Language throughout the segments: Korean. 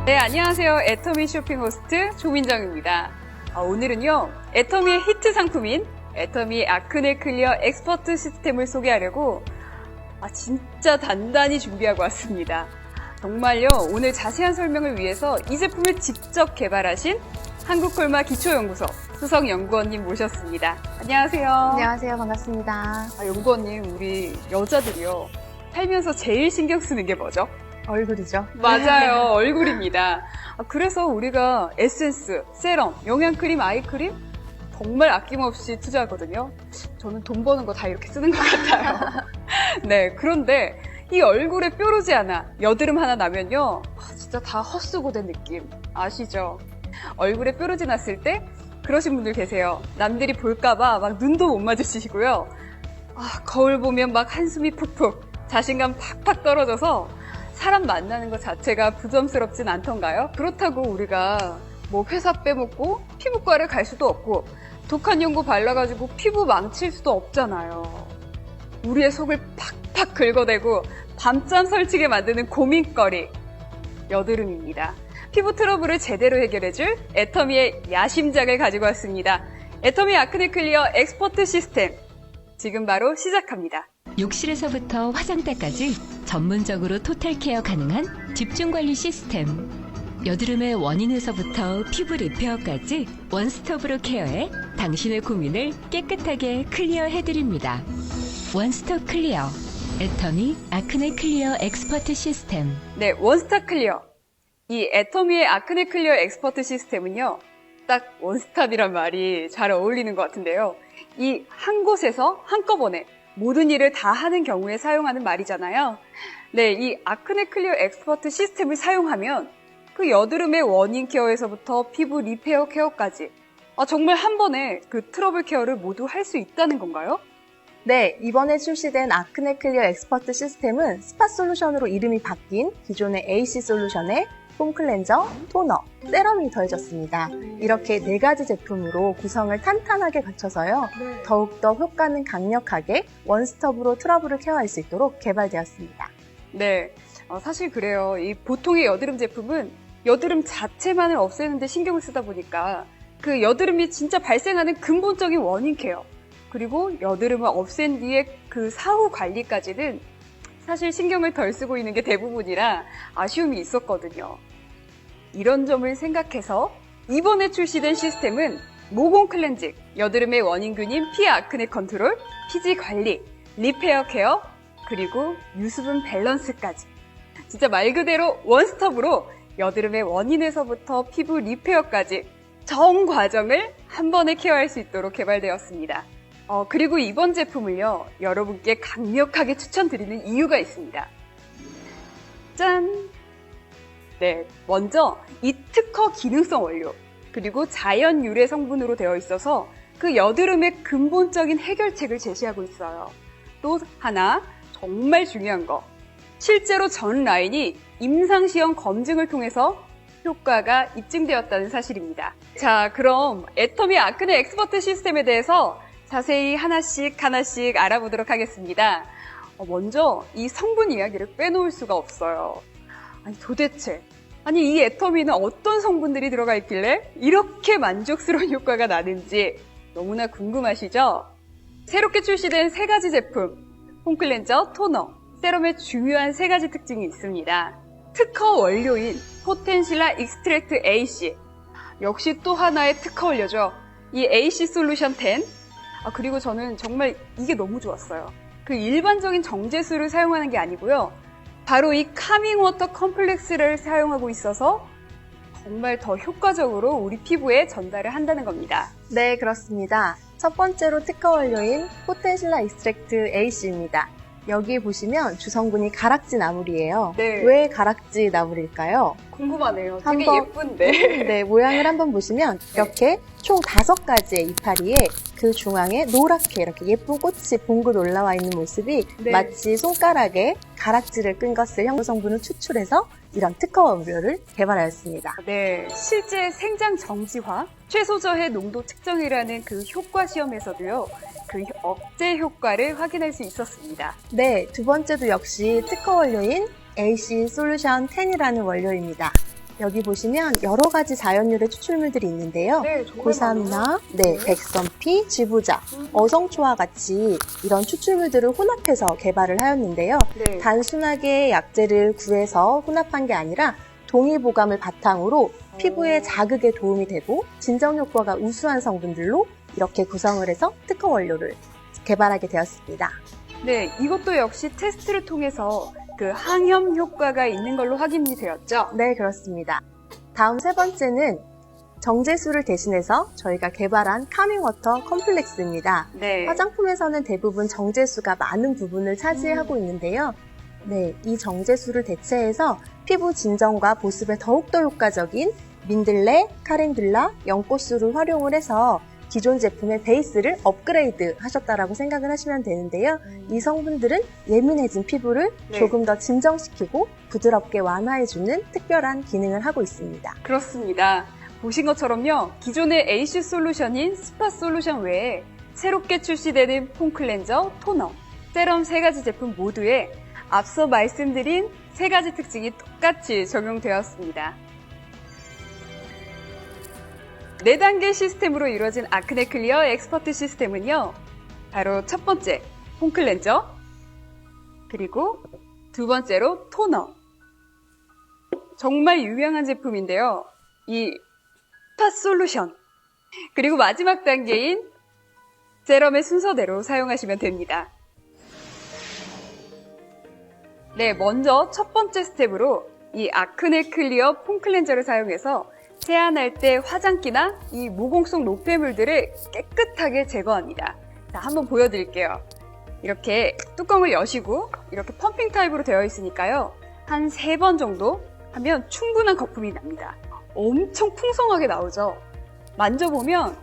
네, 안녕하세요. 애터미 쇼핑 호스트 조민정입니다. 오늘은요, 애터미의 히트 상품인 애터미 아크네 클리어 엑스퍼트 시스템을 소개하려고 진짜 단단히 준비하고 왔습니다. 정말요, 오늘 자세한 설명을 위해서 이 제품을 직접 개발하신 한국콜마 기초연구소 수석연구원님 모셨습니다. 안녕하세요. 안녕하세요. 반갑습니다. 연구원님, 우리 여자들이요, 살면서 제일 신경 쓰는 게 뭐죠? 얼굴이죠. 맞아요. 얼굴입니다. 그래서 우리가 에센스, 세럼, 영양크림, 아이크림 정말 아낌없이 투자하거든요. 저는 돈 버는 거 다 이렇게 쓰는 것 같아요. 네, 그런데 이 얼굴에 뾰루지 하나, 여드름 하나 나면요, 진짜 다 헛수고 된 느낌 아시죠? 얼굴에 뾰루지 났을 때 그러신 분들 계세요. 남들이 볼까봐 막 눈도 못 마주치시고요. 거울 보면 막 한숨이 푹푹, 자신감 팍팍 떨어져서 사람 만나는 것 자체가 부담스럽진 않던가요? 그렇다고 우리가 뭐 회사 빼먹고 피부과를 갈 수도 없고 독한 연고 발라가지고 피부 망칠 수도 없잖아요. 우리의 속을 팍팍 긁어대고 밤잠 설치게 만드는 고민거리, 여드름입니다. 피부 트러블을 제대로 해결해줄 애터미의 야심작을 가지고 왔습니다. 애터미 아크네 클리어 엑스퍼트 시스템, 지금 바로 시작합니다. 욕실에서부터 화장대까지 전문적으로 토탈케어 가능한 집중관리 시스템. 여드름의 원인에서부터 피부 리페어까지 원스톱으로 케어해 당신의 고민을 깨끗하게 클리어해드립니다. 원스톱 클리어, 애터미 아크네 클리어 엑스퍼트 시스템. 네, 원스톱 클리어. 이 애터미의 아크네 클리어 엑스퍼트 시스템은요, 딱 원스톱이란 말이 잘 어울리는 것 같은데요. 이 한 곳에서 한꺼번에 모든 일을 다 하는 경우에 사용하는 말이잖아요. 네, 이 아크네 클리어 엑스퍼트 시스템을 사용하면 그 여드름의 원인 케어에서부터 피부 리페어 케어까지 정말 한 번에 그 트러블 케어를 모두 할 수 있다는 건가요? 네, 이번에 출시된 아크네 클리어 엑스퍼트 시스템은 스파 솔루션으로 이름이 바뀐 기존의 AC 솔루션에 폼 클렌저, 토너, 세럼이 더해졌습니다. 이렇게 4가지 제품으로 구성을 탄탄하게 갖춰서요. 더욱더 효과는 강력하게 원스톱으로 트러블을 케어할 수 있도록 개발되었습니다. 네, 사실 그래요. 이 보통의 여드름 제품은 여드름 자체만을 없애는 데 신경을 쓰다 보니까 그 여드름이 진짜 발생하는 근본적인 원인 케어, 그리고 여드름을 없앤 뒤에 그 사후 관리까지는 사실 신경을 덜 쓰고 있는 게 대부분이라 아쉬움이 있었거든요. 이런 점을 생각해서 이번에 출시된 시스템은 모공 클렌징, 여드름의 원인균인 피 아크네 컨트롤, 피지 관리, 리페어 케어, 그리고 유수분 밸런스까지 진짜 말 그대로 원스톱으로 여드름의 원인에서부터 피부 리페어까지 전 과정을 한 번에 케어할 수 있도록 개발되었습니다. 그리고 이번 제품을요, 여러분께 강력하게 추천드리는 이유가 있습니다. 짠! 네, 먼저 이 특허 기능성 원료, 그리고 자연 유래 성분으로 되어 있어서 그 여드름의 근본적인 해결책을 제시하고 있어요. 또 하나 정말 중요한 거, 실제로 전 라인이 임상시험 검증을 통해서 효과가 입증되었다는 사실입니다. 자, 그럼 애터미 아크네 엑스퍼트 시스템에 대해서 자세히 하나씩 알아보도록 하겠습니다. 먼저 이 성분 이야기를 빼놓을 수가 없어요. 도대체 이 애터미는 어떤 성분들이 들어가 있길래 이렇게 만족스러운 효과가 나는지 너무나 궁금하시죠? 새롭게 출시된 3가지 제품, 폼 클렌저, 토너, 세럼의 중요한 3가지 특징이 있습니다. 특허 원료인 포텐실라 익스트랙트 AC, 역시 또 하나의 특허 원료죠. 이 AC 솔루션 10, 그리고 저는 정말 이게 너무 좋았어요. 그 일반적인 정제수를 사용하는 게 아니고요, 바로 이 카밍 워터 컴플렉스를 사용하고 있어서 정말 더 효과적으로 우리 피부에 전달을 한다는 겁니다. 네, 그렇습니다. 첫 번째로 특허 원료인 포텐실라 익스트랙트 AC입니다. 여기 보시면 주성분이 가락지 나물이에요. 네. 왜 가락지 나물일까요? 궁금하네요. 되게 예쁜데. 네, 모양을 한번 보시면 이렇게 총 5가지의 이파리에 그 중앙에 노랗게 이렇게 예쁜 꽃이 봉긋 올라와 있는 모습이 마치 손가락에 가락지를 끈 것을 향 성분을 추출해서 이런 특허 원료를 개발하였습니다. 네, 실제 생장 정지화, 최소 저해 농도 측정이라는 그 효과 시험에서도요, 그 억제 효과를 확인할 수 있었습니다. 네, 두 번째도 역시 특허 원료인 AC 솔루션 10이라는 원료입니다. 여기 보시면 여러 가지 자연유래 추출물들이 있는데요. 네, 정말 많아요. 고삼이나 네. 백선피, 지부자, 어성초와 같이 이런 추출물들을 혼합해서 개발을 하였는데요. 네. 단순하게 약재를 구해서 혼합한 게 아니라 동의보감을 바탕으로 피부의 자극에 도움이 되고 진정 효과가 우수한 성분들로 이렇게 구성을 해서 특허 원료를 개발하게 되었습니다. 네, 이것도 역시 테스트를 통해서 그 항염 효과가 있는 걸로 확인이 되었죠? 네, 그렇습니다. 다음 세 번째는 정제수를 대신해서 저희가 개발한 카밍워터 컴플렉스입니다. 네. 화장품에서는 대부분 정제수가 많은 부분을 차지하고 있는데요. 네, 이 정제수를 대체해서 피부 진정과 보습에 더욱더 효과적인 민들레, 카렌듈라, 연꽃수를 활용을 해서 기존 제품의 베이스를 업그레이드 하셨다라고 생각을 하시면 되는데요. 이 성분들은 예민해진 피부를 네. 조금 더 진정시키고 부드럽게 완화해주는 특별한 기능을 하고 있습니다. 그렇습니다. 보신 것처럼요, 기존의 AC 솔루션인 스파 솔루션 외에 새롭게 출시되는 폼 클렌저, 토너, 세럼 세 가지 제품 모두에 앞서 말씀드린 세 가지 특징이 똑같이 적용되었습니다. 4단계 시스템으로 이루어진 아크네 클리어 엑스퍼트 시스템은요, 바로 첫 번째, 폼 클렌저, 그리고 두 번째로 토너. 정말 유명한 제품인데요. 이 스파 솔루션, 그리고 마지막 단계인 세럼의 순서대로 사용하시면 됩니다. 네, 먼저 첫 번째 스텝으로 이 아크네 클리어 폼 클렌저를 사용해서 세안할 때 화장기나 이 모공 속 노폐물들을 깨끗하게 제거합니다. 자, 한번 보여드릴게요. 이렇게 뚜껑을 여시고 이렇게 펌핑 타입으로 되어 있으니까요. 한 3번 정도 하면 충분한 거품이 납니다. 엄청 풍성하게 나오죠? 만져보면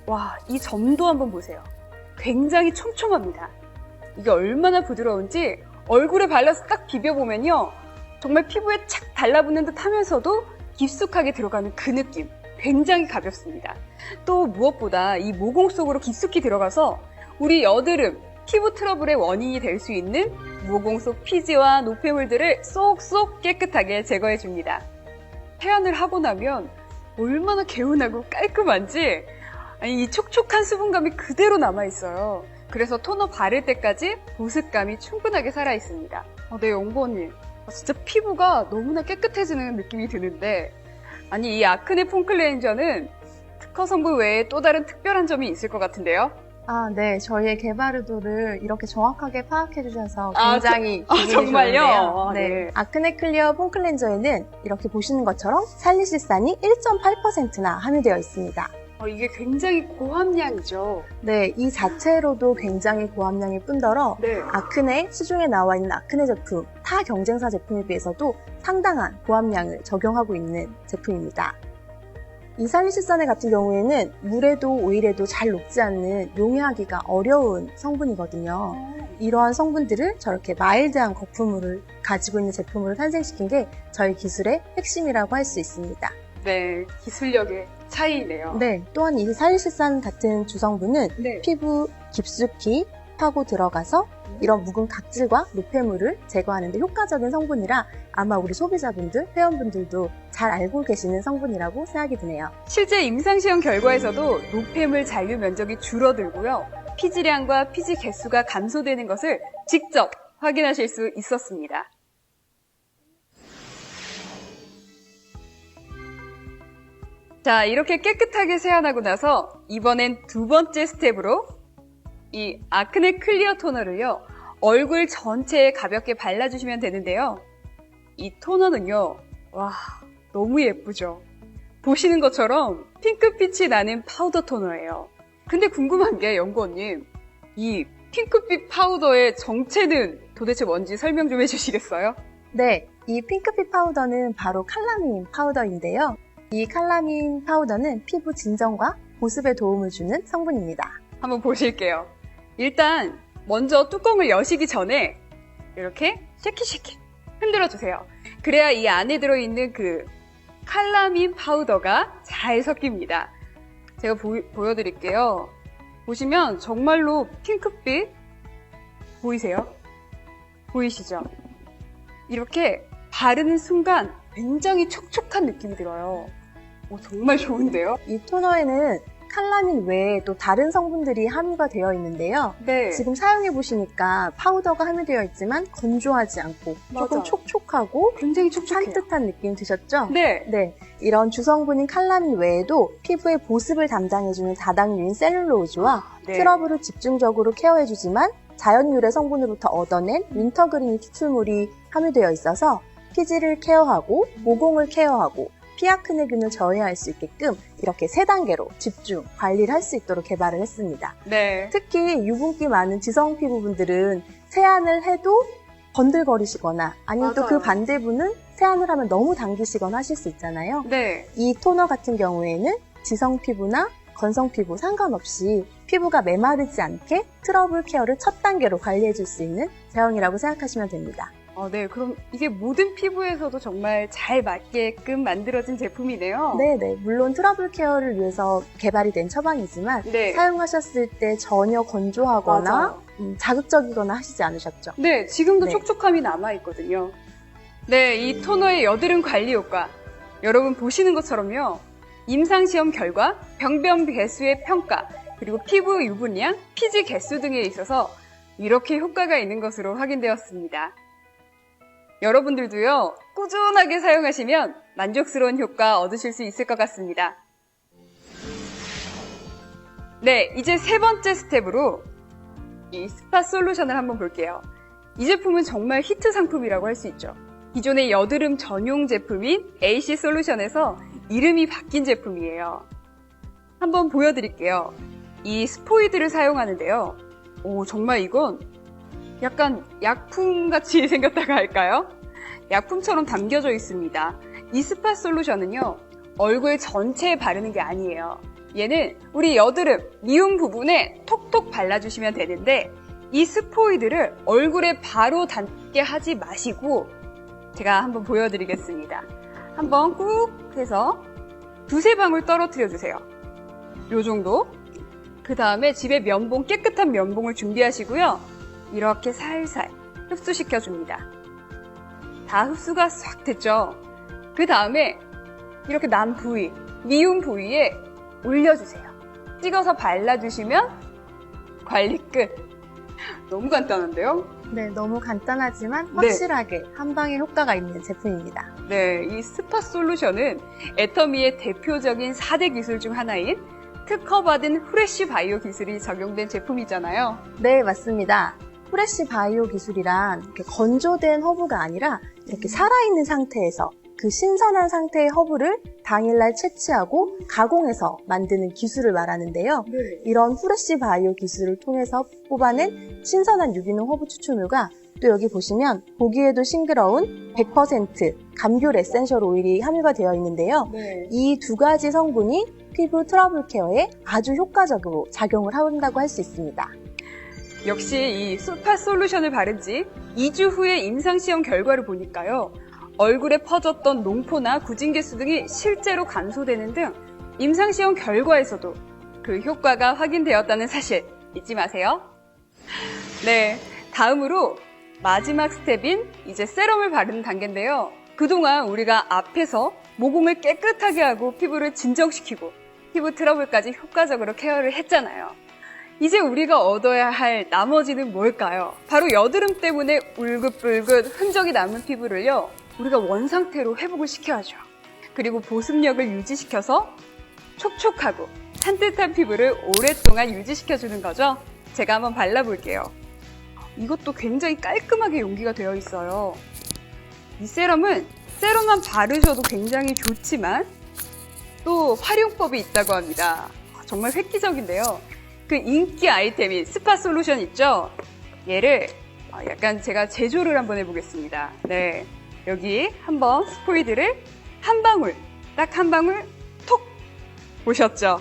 와, 이 점도 한번 보세요. 굉장히 촘촘합니다. 이게 얼마나 부드러운지 얼굴에 발라서 딱 비벼보면요. 정말 피부에 착 달라붙는 듯 하면서도 깊숙하게 들어가는 그 느낌. 굉장히 가볍습니다. 또 무엇보다 이 모공 속으로 깊숙이 들어가서 우리 여드름, 피부 트러블의 원인이 될 수 있는 모공 속 피지와 노폐물들을 쏙쏙 깨끗하게 제거해줍니다. 세안을 하고 나면 얼마나 개운하고 깔끔한지, 아니, 이 촉촉한 수분감이 그대로 남아있어요. 그래서 토너 바를 때까지 보습감이 충분하게 살아있습니다. 네, 연구원님. 진짜 피부가 너무나 깨끗해지는 느낌이 드는데, 아니, 이 아크네 폼 클렌저는 특허 성분 외에 또 다른 특별한 점이 있을 것 같은데요? 네. 저희의 개발 의도를 이렇게 정확하게 파악해 주셔서 굉장히 기분이 정말요? 좋은데요. 네. 아크네 클리어 폼 클렌저에는 이렇게 보시는 것처럼 살리실산이 1.8%나 함유되어 있습니다. 이게 굉장히 고함량이죠. 네, 이 자체로도 굉장히 고함량일 뿐더러 네. 아크네, 시중에 나와 있는 아크네 제품, 타 경쟁사 제품에 비해서도 상당한 고함량을 적용하고 있는 제품입니다. 이 살리실산에 같은 경우에는 물에도 오일에도 잘 녹지 않는 용해하기가 어려운 성분이거든요. 이러한 성분들을 저렇게 마일드한 거품물을 가지고 있는 제품으로 탄생시킨 게 저희 기술의 핵심이라고 할 수 있습니다. 네, 기술력의 차이네요. 네, 또한 이 살리실산 같은 주성분은 네. 피부 깊숙이 파고 들어가서 이런 묵은 각질과 노폐물을 제거하는 데 효과적인 성분이라 아마 우리 소비자분들, 회원분들도 잘 알고 계시는 성분이라고 생각이 드네요. 실제 임상시험 결과에서도 노폐물 잔류 면적이 줄어들고요. 피지량과 피지 개수가 감소되는 것을 직접 확인하실 수 있었습니다. 자, 이렇게 깨끗하게 세안하고 나서 이번엔 두 번째 스텝으로 이 아크네 클리어 토너를요, 얼굴 전체에 가볍게 발라주시면 되는데요. 이 토너는요, 와, 너무 예쁘죠? 보시는 것처럼 핑크빛이 나는 파우더 토너예요. 근데 궁금한 게 연구원님, 이 핑크빛 파우더의 정체는 도대체 뭔지 설명 좀 해주시겠어요? 네, 이 핑크빛 파우더는 바로 칼라민 파우더인데요. 이 칼라민 파우더는 피부 진정과 보습에 도움을 주는 성분입니다. 한번 보실게요. 일단 먼저 뚜껑을 여시기 전에 이렇게 쉐킷쉐킷 흔들어주세요. 그래야 이 안에 들어있는 그 칼라민 파우더가 잘 섞입니다. 제가 보여드릴게요. 보시면 정말로 핑크빛 보이세요? 보이시죠? 이렇게 바르는 순간 굉장히 촉촉한 느낌이 들어요. 정말 좋은데요? 이 토너에는 칼라민 외에 또 다른 성분들이 함유가 되어 있는데요. 네. 지금 사용해 보시니까 파우더가 함유되어 있지만 건조하지 않고 조금 맞아. 촉촉하고 굉장히 촉촉해요. 산뜻한 느낌 드셨죠? 네. 네, 이런 주성분인 칼라민 외에도 피부의 보습을 담당해주는 다당류인 셀룰로즈와 네. 트러블을 집중적으로 케어해주지만 자연유래 성분으로부터 얻어낸 윈터그린 추출물이 함유되어 있어서 피지를 케어하고 모공을 케어하고 피아크네균을 저해할 수 있게끔 이렇게 3단계로 집중, 관리를 할 수 있도록 개발을 했습니다. 네. 특히 유분기 많은 지성 피부분들은 세안을 해도 번들거리시거나 아니면 또 그 맞아요. 반대분은 세안을 하면 너무 당기시거나 하실 수 있잖아요. 네. 이 토너 같은 경우에는 지성 피부나 건성 피부 상관없이 피부가 메마르지 않게 트러블 케어를 첫 단계로 관리해 줄 수 있는 제형이라고 생각하시면 됩니다. 네. 그럼 이게 모든 피부에서도 정말 잘 맞게끔 만들어진 제품이네요. 네네. 물론 트러블 케어를 위해서 개발이 된 처방이지만 네. 사용하셨을 때 전혀 건조하거나 맞아요. 자극적이거나 하시지 않으셨죠? 네, 지금도 네. 촉촉함이 남아있거든요. 네, 이 토너의 여드름 관리 효과. 여러분 보시는 것처럼요. 임상시험 결과, 병변 개수의 평가, 그리고 피부 유분량, 피지 개수 등에 있어서 이렇게 효과가 있는 것으로 확인되었습니다. 여러분들도요, 꾸준하게 사용하시면 만족스러운 효과 얻으실 수 있을 것 같습니다. 네, 이제 3번째 스텝으로 이 스파 솔루션을 한번 볼게요. 이 제품은 정말 히트 상품이라고 할 수 있죠. 기존의 여드름 전용 제품인 AC 솔루션에서 이름이 바뀐 제품이에요. 한번 보여드릴게요. 이 스포이드를 사용하는데요. 정말 이건 약간 약품같이 생겼다고 할까요? 약품처럼 담겨져 있습니다. 이 스파 솔루션은요, 얼굴 전체에 바르는 게 아니에요. 얘는 우리 여드름, 미움 부분에 톡톡 발라주시면 되는데 이 스포이드를 얼굴에 바로 닿게 하지 마시고 제가 한번 보여드리겠습니다. 한번 꾹 해서 2-3방울 떨어뜨려 주세요. 요 정도. 그 다음에 집에 면봉, 깨끗한 면봉을 준비하시고요. 이렇게 살살 흡수시켜 줍니다. 다 흡수가 싹 됐죠? 그 다음에 이렇게 난 부위, 미움 부위에 올려주세요. 찍어서 발라주시면 관리 끝. 너무 간단한데요? 네, 너무 간단하지만 네. 확실하게 한 방에 효과가 있는 제품입니다. 네, 이 스파 솔루션은 애터미의 대표적인 4대 기술 중 하나인 특허받은 후레쉬 바이오 기술이 적용된 제품이잖아요. 네, 맞습니다. 프레쉬 바이오 기술이란 이렇게 건조된 허브가 아니라 이렇게 살아있는 상태에서 그 신선한 상태의 허브를 당일날 채취하고 가공해서 만드는 기술을 말하는데요. 네. 이런 프레쉬 바이오 기술을 통해서 뽑아낸 신선한 유기농 허브 추출물과 또 여기 보시면 보기에도 싱그러운 100% 감귤 에센셜 오일이 함유가 되어 있는데요. 네. 이 2가지 성분이 피부 트러블 케어에 아주 효과적으로 작용을 한다고 할 수 있습니다. 역시 이 스파 솔루션을 바른 지 2주 후에 임상시험 결과를 보니까요. 얼굴에 퍼졌던 농포나 구진개수 등이 실제로 감소되는 등 임상시험 결과에서도 그 효과가 확인되었다는 사실 잊지 마세요. 네, 다음으로 마지막 스텝인 이제 세럼을 바르는 단계인데요. 그동안 우리가 앞에서 모공을 깨끗하게 하고 피부를 진정시키고 피부 트러블까지 효과적으로 케어를 했잖아요. 이제 우리가 얻어야 할 나머지는 뭘까요? 바로 여드름 때문에 울긋불긋 흔적이 남은 피부를요, 우리가 원상태로 회복을 시켜야죠. 그리고 보습력을 유지시켜서 촉촉하고 산뜻한 피부를 오랫동안 유지시켜주는 거죠. 제가 한번 발라볼게요. 이것도 굉장히 깔끔하게 용기가 되어 있어요. 이 세럼은 세럼만 바르셔도 굉장히 좋지만 또 활용법이 있다고 합니다. 정말 획기적인데요. 그 인기 아이템인 스파 솔루션 있죠? 얘를 약간 제가 제조를 한번 해보겠습니다. 네, 여기 한번 스포이드를 한 방울, 딱 한 방울 톡! 보셨죠?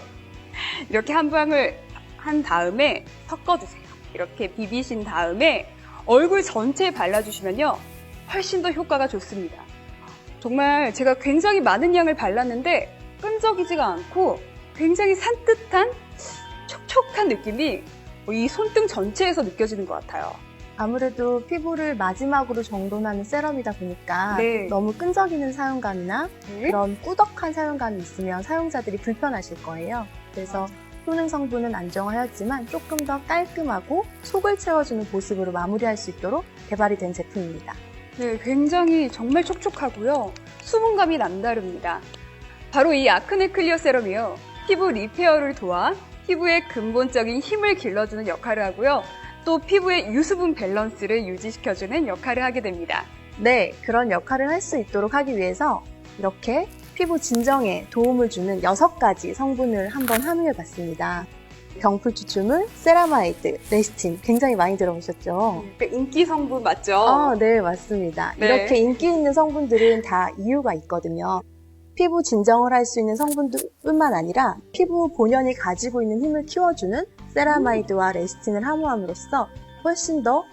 이렇게 한 방울 한 다음에 섞어주세요. 이렇게 비비신 다음에 얼굴 전체에 발라주시면요, 훨씬 더 효과가 좋습니다. 정말 제가 굉장히 많은 양을 발랐는데 끈적이지가 않고 굉장히 산뜻한 촉촉한 느낌이 이 손등 전체에서 느껴지는 것 같아요. 아무래도 피부를 마지막으로 정돈하는 세럼이다 보니까 네. 너무 끈적이는 사용감이나 네. 그런 꾸덕한 사용감이 있으면 사용자들이 불편하실 거예요. 그래서 효능 성분은 안정화였지만 조금 더 깔끔하고 속을 채워주는 보습으로 마무리할 수 있도록 개발이 된 제품입니다. 네, 굉장히 정말 촉촉하고요. 수분감이 남다릅니다. 바로 이 아크네 클리어 세럼이요. 피부 리페어를 도와 피부의 근본적인 힘을 길러주는 역할을 하고요. 또 피부의 유수분 밸런스를 유지시켜주는 역할을 하게 됩니다. 네, 그런 역할을 할 수 있도록 하기 위해서 이렇게 피부 진정에 도움을 주는 6가지 성분을 한번 함유해 봤습니다. 병풀 추출물, 세라마이드, 레시틴 굉장히 많이 들어보셨죠? 그러니까 인기 성분 맞죠? 네, 맞습니다. 네. 이렇게 인기 있는 성분들은 다 이유가 있거든요. 피부 진정을 할 수 있는 성분뿐만 아니라 피부 본연이 가지고 있는 힘을 키워주는 세라마이드와 레시틴을 함유함으로써 훨씬 더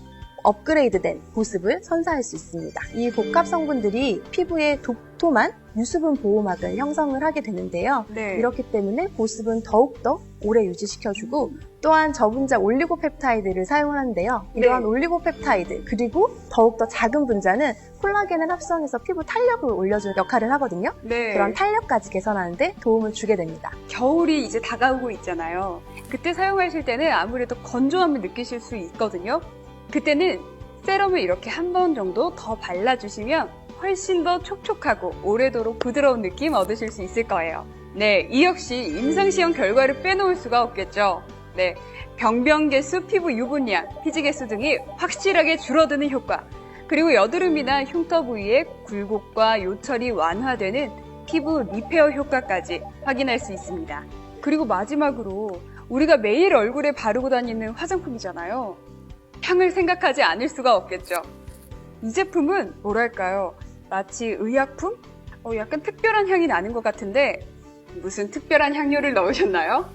업그레이드된 보습을 선사할 수 있습니다. 이 복합 성분들이 피부에 독토만 유수분 보호막을 형성을 하게 되는데요. 네. 이렇기 때문에 보습은 더욱더 오래 유지시켜주고 또한 저분자 올리고펩타이드를 사용하는데요. 이러한 네. 올리고펩타이드 그리고 더욱더 작은 분자는 콜라겐을 합성해서 피부 탄력을 올려주는 역할을 하거든요. 네. 그런 탄력까지 개선하는 데 도움을 주게 됩니다. 겨울이 이제 다가오고 있잖아요. 그때 사용하실 때는 아무래도 건조함을 느끼실 수 있거든요. 그때는 세럼을 이렇게 한 번 정도 더 발라주시면 훨씬 더 촉촉하고 오래도록 부드러운 느낌 얻으실 수 있을 거예요. 네, 이 역시 임상시험 결과를 빼놓을 수가 없겠죠. 네, 병변개수, 피부 유분량, 피지개수 등이 확실하게 줄어드는 효과, 그리고 여드름이나 흉터 부위의 굴곡과 요철이 완화되는 피부 리페어 효과까지 확인할 수 있습니다. 그리고 마지막으로 우리가 매일 얼굴에 바르고 다니는 화장품이잖아요. 향을 생각하지 않을 수가 없겠죠. 이 제품은 뭐랄까요? 마치 의약품? 약간 특별한 향이 나는 것 같은데 무슨 특별한 향료를 넣으셨나요?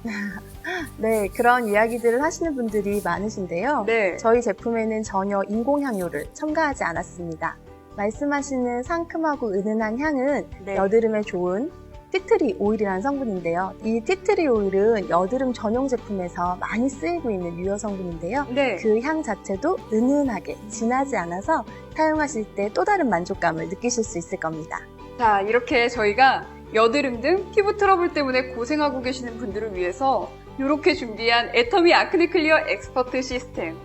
네, 그런 이야기들을 하시는 분들이 많으신데요. 네. 저희 제품에는 전혀 인공향료를 첨가하지 않았습니다. 말씀하시는 상큼하고 은은한 향은 네. 여드름에 좋은 티트리 오일이라는 성분인데요. 이 티트리 오일은 여드름 전용 제품에서 많이 쓰이고 있는 유효 성분인데요. 네. 그 향 자체도 은은하게 진하지 않아서 사용하실 때 또 다른 만족감을 느끼실 수 있을 겁니다. 자, 이렇게 저희가 여드름 등 피부 트러블 때문에 고생하고 계시는 분들을 위해서 이렇게 준비한 애터미 아크네 클리어 엑스퍼트 시스템,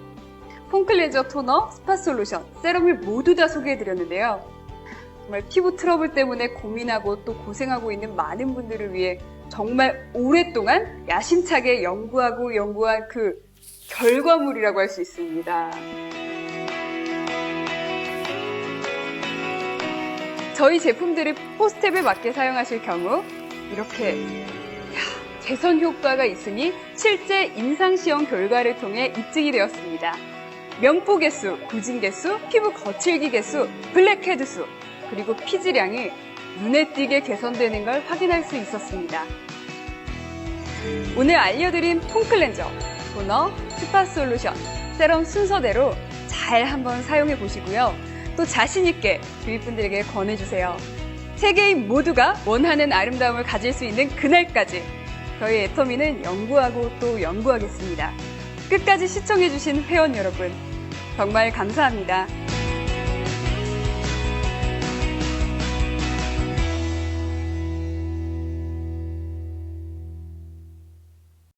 폼 클렌저 토너, 스파 솔루션, 세럼을 모두 다 소개해드렸는데요. 정말 피부 트러블 때문에 고민하고 또 고생하고 있는 많은 분들을 위해 정말 오랫동안 야심차게 연구한 그 결과물이라고 할 수 있습니다. 저희 제품들을 포스텝에 맞게 사용하실 경우 이렇게 개선 효과가 있으니 실제 임상시험 결과를 통해 입증이 되었습니다. 면포 개수, 구진 개수, 피부 거칠기 개수, 블랙헤드 수, 그리고 피지량이 눈에 띄게 개선되는 걸 확인할 수 있었습니다. 오늘 알려드린 폼 클렌저, 토너, 스파 솔루션, 세럼 순서대로 잘 한번 사용해 보시고요. 또 자신있게 주위 분들에게 권해주세요. 세계인 모두가 원하는 아름다움을 가질 수 있는 그날까지 저희 애터미는 연구하고 또 연구하겠습니다. 끝까지 시청해주신 회원 여러분, 정말 감사합니다.